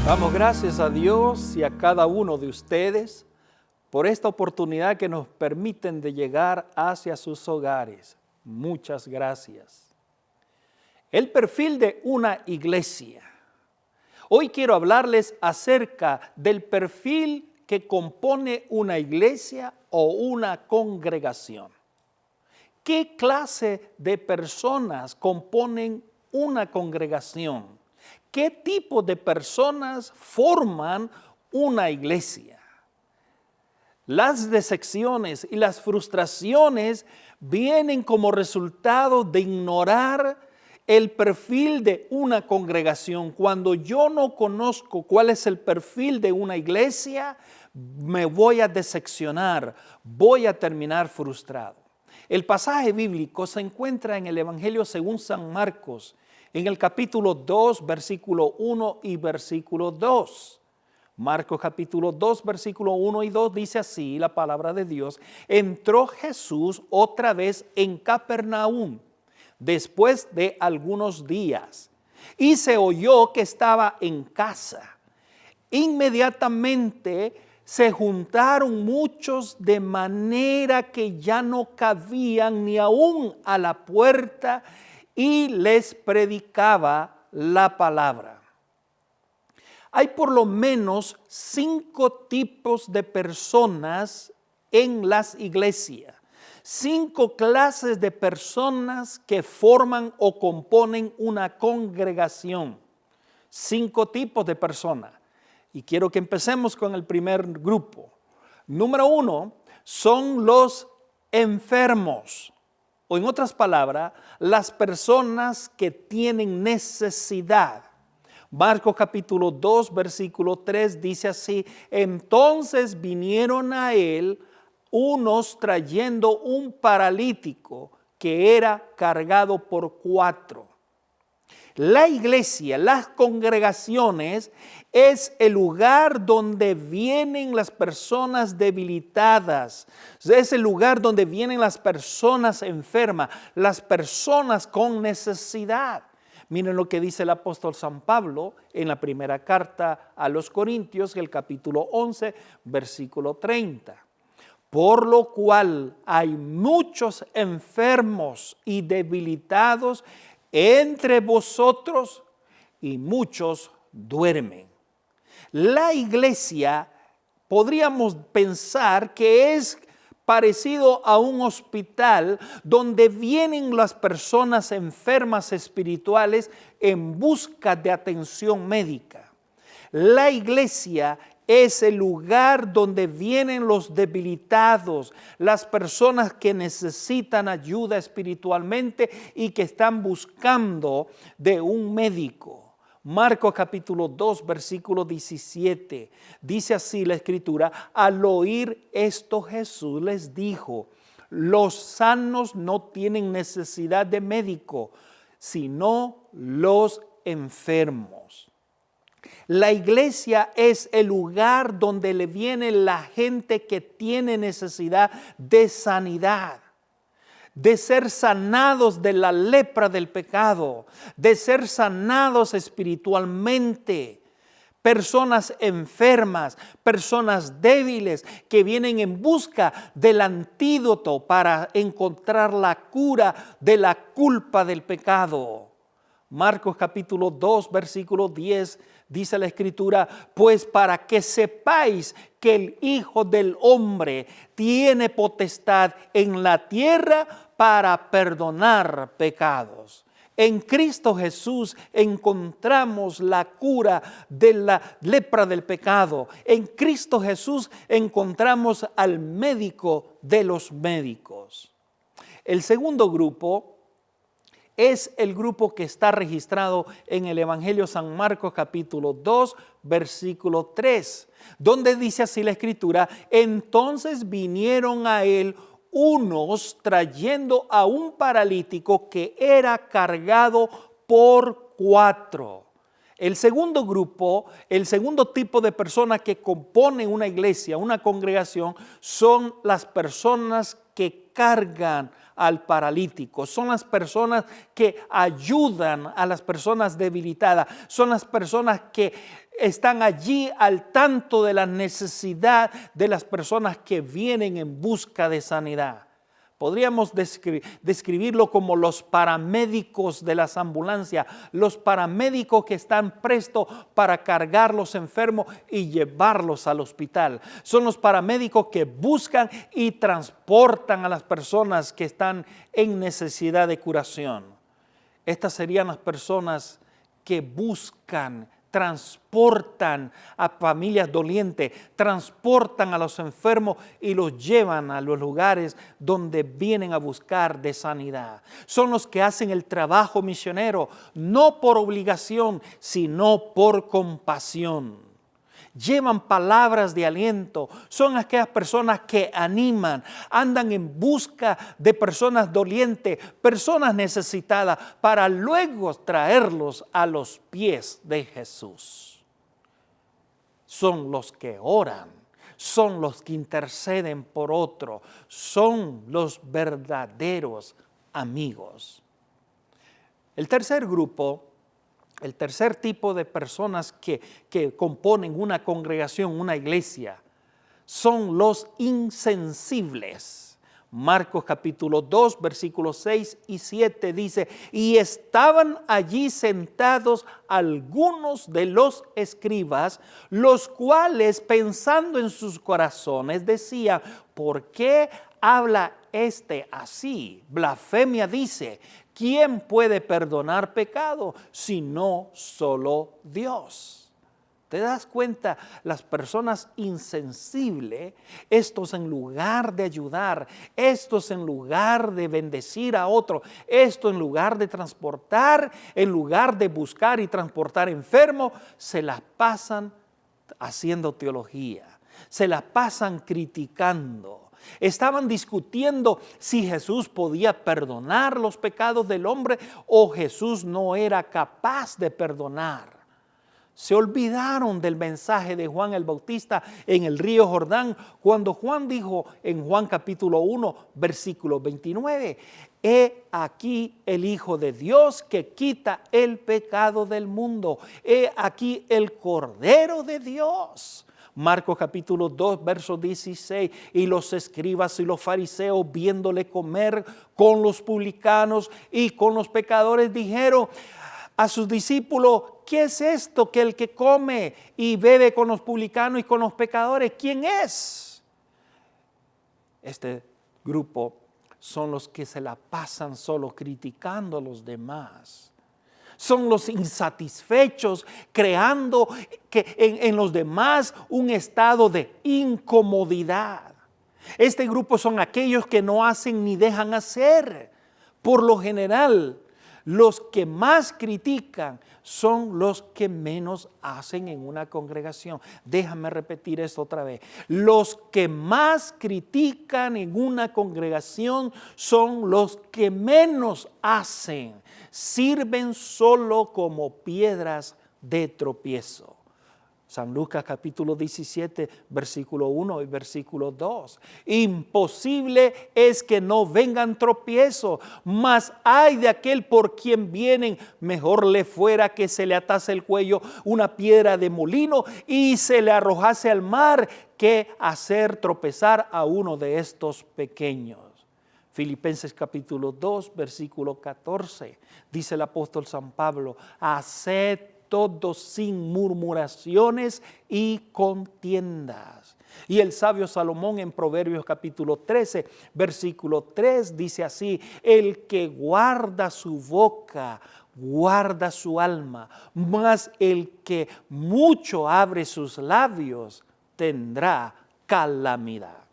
Damos gracias a Dios y a cada uno de ustedes por esta oportunidad que nos permiten de llegar hacia sus hogares. Muchas gracias. El perfil de una iglesia. Hoy quiero hablarles acerca del perfil que compone una iglesia o una congregación. ¿Qué clase de personas componen una congregación? ¿Qué tipo de personas forman una iglesia? Las decepciones y las frustraciones vienen como resultado de ignorar el perfil de una congregación. Cuando yo no conozco cuál es el perfil de una iglesia, me voy a decepcionar, voy a terminar frustrado. El pasaje bíblico se encuentra en el Evangelio según San Marcos, en el capítulo 2, versículo 1 y versículo 2. Marcos capítulo 2, versículo 1 y 2 dice así la palabra de Dios. Entró Jesús otra vez en Capernaum después de algunos días y se oyó que estaba en casa. Inmediatamente se juntaron muchos de manera que ya no cabían ni aún a la puerta y les predicaba la palabra. Hay por lo menos 5 tipos de personas en las iglesias. 5 clases de personas que forman o componen una congregación. 5 tipos de personas. Y quiero que empecemos con el primer grupo. Número 1 son los enfermos. O en otras palabras, las personas que tienen necesidad. Marcos capítulo 2, versículo 3 dice así, entonces vinieron a él unos trayendo un paralítico que era cargado por 4. La iglesia, las congregaciones, es el lugar donde vienen las personas debilitadas, es el lugar donde vienen las personas enfermas, las personas con necesidad. Miren lo que dice el apóstol San Pablo en la primera carta a los Corintios, el capítulo 11, versículo 30. Por lo cual hay muchos enfermos y debilitados entre vosotros y muchos duermen. La iglesia podríamos pensar que es parecido a un hospital donde vienen las personas enfermas espirituales en busca de atención médica. La iglesia es el lugar donde vienen los debilitados, las personas que necesitan ayuda espiritualmente y que están buscando de un médico. Marcos capítulo 2, versículo 17, dice así la escritura, al oír esto Jesús les dijo, los sanos no tienen necesidad de médico, sino los enfermos. La iglesia es el lugar donde le viene la gente que tiene necesidad de sanidad, de ser sanados de la lepra del pecado, de ser sanados espiritualmente. Personas enfermas, personas débiles que vienen en busca del antídoto para encontrar la cura de la culpa del pecado. Marcos capítulo 2, versículo 10, dice la escritura, pues para que sepáis que el Hijo del Hombre tiene potestad en la tierra para perdonar pecados. En Cristo Jesús encontramos la cura de la lepra del pecado. En Cristo Jesús encontramos al médico de los médicos. El segundo grupo es el grupo que está registrado en el Evangelio San Marcos capítulo 2, versículo 3, donde dice así la escritura, entonces vinieron a él unos trayendo a un paralítico que era cargado por 4. El segundo grupo, el segundo tipo de personas que componen una iglesia, una congregación, son las personas que cargan al paralítico, son las personas que ayudan a las personas debilitadas, son las personas que están allí al tanto de la necesidad de las personas que vienen en busca de sanidad. Podríamos describirlo como los paramédicos de las ambulancias, los paramédicos que están prestos para cargar los enfermos y llevarlos al hospital. Son los paramédicos que buscan y transportan a las personas que están en necesidad de curación. Estas serían las personas que buscan, transportan a familias dolientes, transportan a los enfermos y los llevan a los lugares donde vienen a buscar de sanidad. Son los que hacen el trabajo misionero, no por obligación, sino por compasión. Llevan palabras de aliento, son aquellas personas que animan, andan en busca de personas dolientes, personas necesitadas, para luego traerlos a los pies de Jesús. Son los que oran, son los que interceden por otro, son los verdaderos amigos. El tercer grupo, el tercer tipo de personas que componen una congregación, una iglesia, son los insensibles. Marcos capítulo 2, versículos 6 y 7 dice, y estaban allí sentados algunos de los escribas, los cuales pensando en sus corazones decían, ¿por qué habla este así? Blasfemia dice. ¿Quién puede perdonar pecado sino solo Dios? ¿Te das cuenta? Las personas insensibles, estos en lugar de ayudar, estos en lugar de bendecir a otro, estos en lugar de transportar, en lugar de buscar y transportar enfermos, se las pasan haciendo teología, se las pasan criticando. Estaban discutiendo si Jesús podía perdonar los pecados del hombre o Jesús no era capaz de perdonar. Se olvidaron del mensaje de Juan el Bautista en el río Jordán, cuando Juan dijo en Juan capítulo 1, versículo 29, he aquí el Hijo de Dios que quita el pecado del mundo, he aquí el Cordero de Dios. Marcos capítulo 2, verso 16, y los escribas y los fariseos viéndole comer con los publicanos y con los pecadores dijeron a sus discípulos, ¿qué es esto que el que come y bebe con los publicanos y con los pecadores? ¿Quién es? Este grupo son los que se la pasan solo criticando a los demás. Son los insatisfechos, creando en los demás un estado de incomodidad. Este grupo son aquellos que no hacen ni dejan hacer. Por lo general, los que más critican son los que menos hacen en una congregación. Déjame repetir esto otra vez. Los que más critican en una congregación son los que menos hacen. Sirven solo como piedras de tropiezo. San Lucas capítulo 17, versículo 1 y versículo 2. Imposible es que no vengan tropiezos, mas ay de aquel por quien vienen, mejor le fuera que se le atase el cuello una piedra de molino y se le arrojase al mar que hacer tropezar a uno de estos pequeños. Filipenses capítulo 2, versículo 14, dice el apóstol San Pablo, haced todo sin murmuraciones y contiendas. Y el sabio Salomón en Proverbios capítulo 13, versículo 3 dice así, el que guarda su boca, guarda su alma, mas el que mucho abre sus labios tendrá calamidad.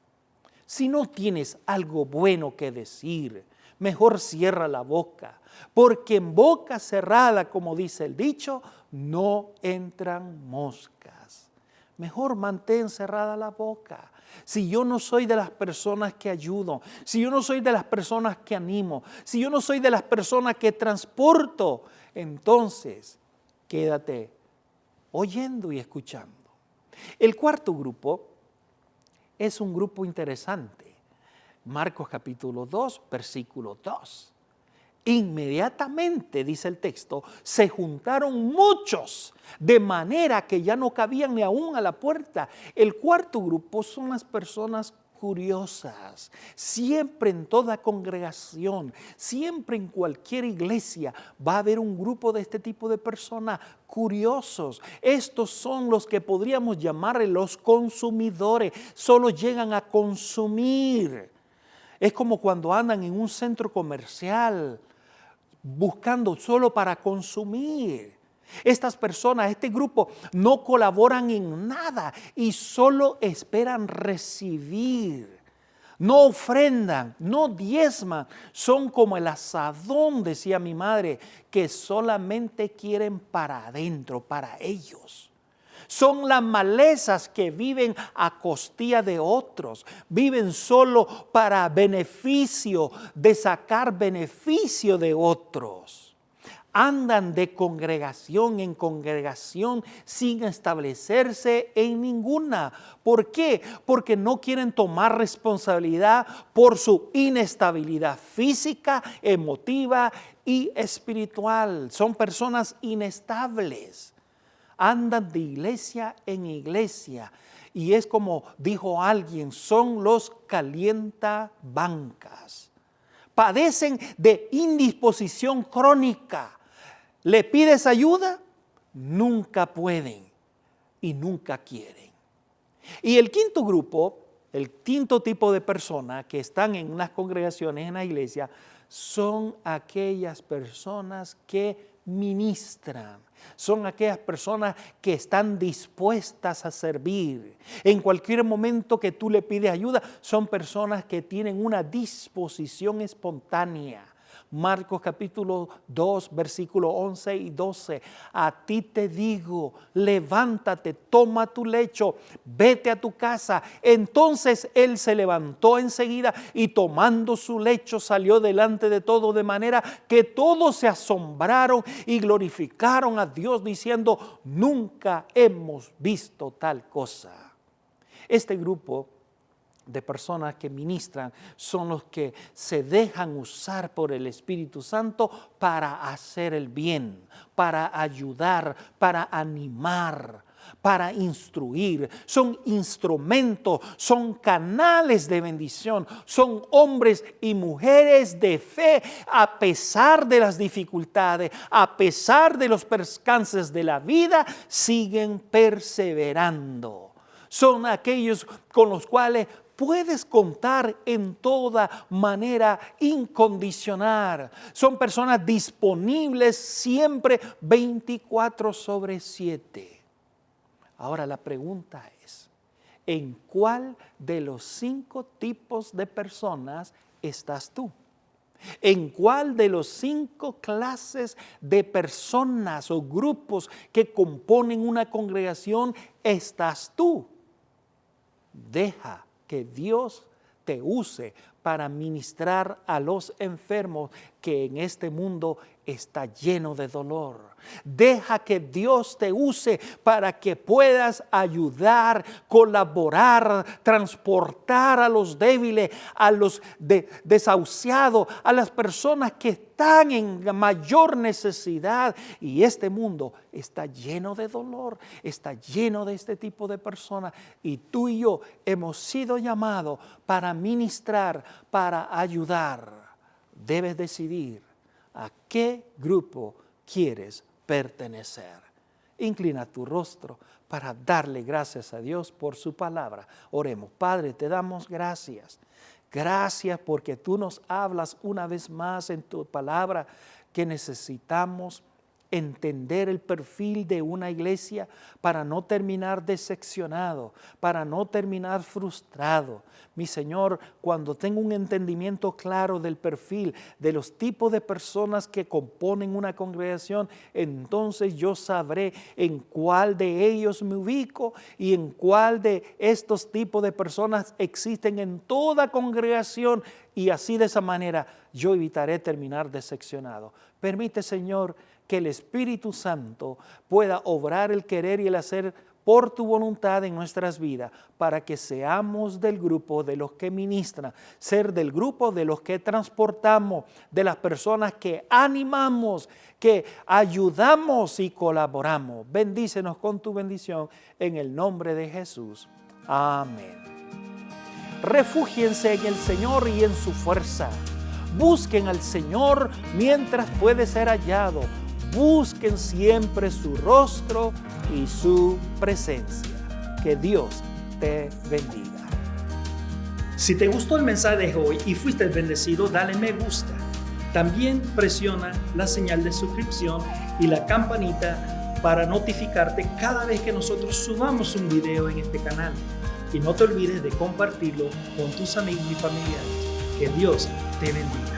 Si no tienes algo bueno que decir, mejor cierra la boca, porque en boca cerrada, como dice el dicho, no entran moscas. Mejor mantén cerrada la boca. Si yo no soy de las personas que ayudo, si yo no soy de las personas que animo, si yo no soy de las personas que transporto, entonces quédate oyendo y escuchando. El cuarto grupo es un grupo interesante. Marcos capítulo 2, versículo 2. Inmediatamente, dice el texto, se juntaron muchos, de manera que ya no cabían ni aún a la puerta. El cuarto grupo son las personas curiosas. Siempre en toda congregación, siempre en cualquier iglesia va a haber un grupo de este tipo de personas curiosos. Estos son los que podríamos llamarle los consumidores. Solo llegan a consumir. Es como cuando andan en un centro comercial buscando solo para consumir. Estas personas, este grupo, no colaboran en nada y solo esperan recibir. No ofrendan, no diezman. Son como el asadón, decía mi madre, que solamente quieren para adentro, para ellos. Son las malezas que viven a costilla de otros, viven solo para beneficio, de sacar beneficio de otros. Andan de congregación en congregación sin establecerse en ninguna. ¿Por qué? Porque no quieren tomar responsabilidad por su inestabilidad física, emotiva y espiritual. Son personas inestables. Andan de iglesia en iglesia y es como dijo alguien, son los calientabancas. Padecen de indisposición crónica. ¿Le pides ayuda? Nunca pueden y nunca quieren. Y el quinto grupo, el quinto tipo de personas que están en unas congregaciones en la iglesia, son aquellas personas que ministran. Son aquellas personas que están dispuestas a servir. En cualquier momento que tú le pides ayuda, son personas que tienen una disposición espontánea. Marcos capítulo 2, versículo 11 y 12. A ti te digo, levántate, toma tu lecho, vete a tu casa. Entonces él se levantó enseguida y tomando su lecho salió delante de todos, de manera que todos se asombraron y glorificaron a Dios diciendo, nunca hemos visto tal cosa. Este grupo de personas que ministran son los que se dejan usar por el Espíritu Santo para hacer el bien, para ayudar, para animar, para instruir. Son instrumentos, son canales de bendición, son hombres y mujeres de fe a pesar de las dificultades, a pesar de los percances de la vida, siguen perseverando. Son aquellos con los cuales puedes contar en toda manera incondicional. Son personas disponibles siempre 24/7. Ahora la pregunta es, ¿en cuál de los 5 tipos de personas estás tú? ¿En cuál de los 5 clases de personas o grupos que componen una congregación estás tú? Deja que Dios te use para ministrar a los enfermos que en este mundo está lleno de dolor. Deja que Dios te use para que puedas ayudar, colaborar, transportar a los débiles, a los desahuciados, a las personas que están en mayor necesidad. Y este mundo está lleno de dolor, está lleno de este tipo de personas. Y tú y yo hemos sido llamados para ministrar, para ayudar. Debes decidir a qué grupo quieres pertenecer. Inclina tu rostro para darle gracias a Dios por su palabra. Oremos. Padre, te damos gracias. Gracias porque tú nos hablas una vez más en tu palabra que necesitamos entender el perfil de una iglesia para no terminar decepcionado, para no terminar frustrado. Mi Señor, cuando tengo un entendimiento claro del perfil, de los tipos de personas que componen una congregación, entonces yo sabré en cuál de ellos me ubico y en cuál de estos tipos de personas existen en toda congregación, y así de esa manera yo evitaré terminar decepcionado. Permite, Señor, que el Espíritu Santo pueda obrar el querer y el hacer por tu voluntad en nuestras vidas, para que seamos del grupo de los que ministran, ser del grupo de los que transportamos, de las personas que animamos, que ayudamos y colaboramos. Bendícenos con tu bendición en el nombre de Jesús. Amén. Refúgiense en el Señor y en su fuerza. Busquen al Señor mientras puede ser hallado. Busquen siempre su rostro y su presencia. Que Dios te bendiga. Si te gustó el mensaje de hoy y fuiste bendecido, dale me gusta. También presiona la señal de suscripción y la campanita para notificarte cada vez que nosotros subamos un video en este canal. Y no te olvides de compartirlo con tus amigos y familiares. Que Dios te bendiga.